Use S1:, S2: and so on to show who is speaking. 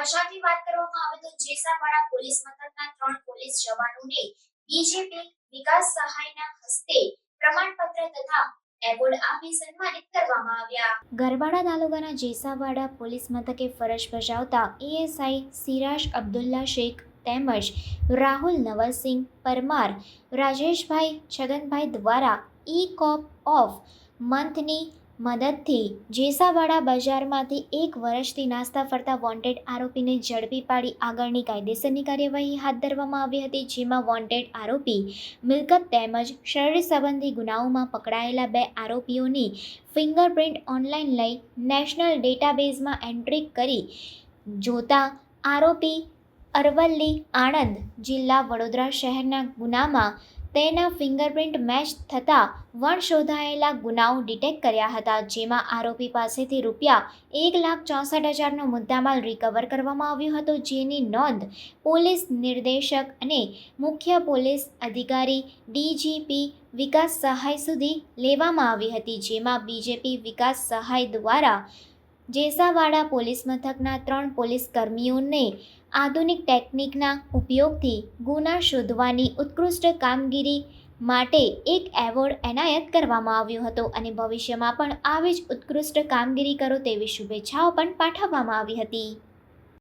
S1: સમાચારની વાત કરવામાં આવે તો જેસાવાડા પોલીસ મથકના 3 પોલીસ જવાનોને બીજેપી વિકાસ સહાયના હસ્તે પ્રમાણપત્ર તથા એવોર્ડ આપી સન્માનિત કરવામાં આવ્યા। ગરબાડા તાલુકાના જેસાવાડા પોલીસ મથકે ફરજ બજાવતા એએસઆઈ સિરાજ અબ્દુલ્લા શેખ તેમજ રાહુલ નવલસિંહ પરમાર રાજેશભાઈ છગનભાઈ દ્વારા ઈ-કોપ ઓફ મંથની મદદથી જેસાવાડા બજારમાંથી 1 વર્ષથી નાસ્તા ફરતા વોન્ટેડ આરોપીને ઝડપી પાડી આગળની કાયદેસરની કાર્યવાહી હાથ ધરવામાં આવી હતી, જેમાં વોન્ટેડ આરોપી મિલકત તેમજ શરીર સંબંધી ગુનાઓમાં પકડાયેલા 2 આરોપીઓની ફિંગરપ્રિન્ટ ઓનલાઈન લઈ નેશનલ ડેટાબેઝમાં એન્ટ્રી કરી જોતા આરોપી અરવલ્લી આણંદ જિલ્લા વડોદરા શહેરના ગુનામાં તેના ફિંગરપ્રિન્ટ મેચ થતા વણશોધાયેલા ગુનાઓ ડિટેક્ટ કર્યા હતા, જેમાં આરોપી પાસેથી ₹1,64,000નો મુદ્દામાલ રિકવર કરવામાં આવ્યો હતો, જેની નોંધ પોલીસ નિર્દેશક અને મુખ્ય પોલીસ અધિકારી ડીજીપી વિકાસ સહાય સુધી લેવામાં આવી હતી, જેમાં બીજેપી વિકાસ સહાય દ્વારા જેસાવાડા પોલીસ મથકના 3 પોલીસ કર્મીઓને આધુનિક ટેકનિકના ઉપયોગથી ગુના શોધવાની ઉત્કૃષ્ટ કામગીરી માટે એક એવોર્ડ એનાયત કરવામાં આવ્યો હતો અને ભવિષ્યમાં પણ આવી જ ઉત્કૃષ્ટ કામગીરી કરો તેવી શુભેચ્છાઓ પણ પાઠવવામાં આવી હતી।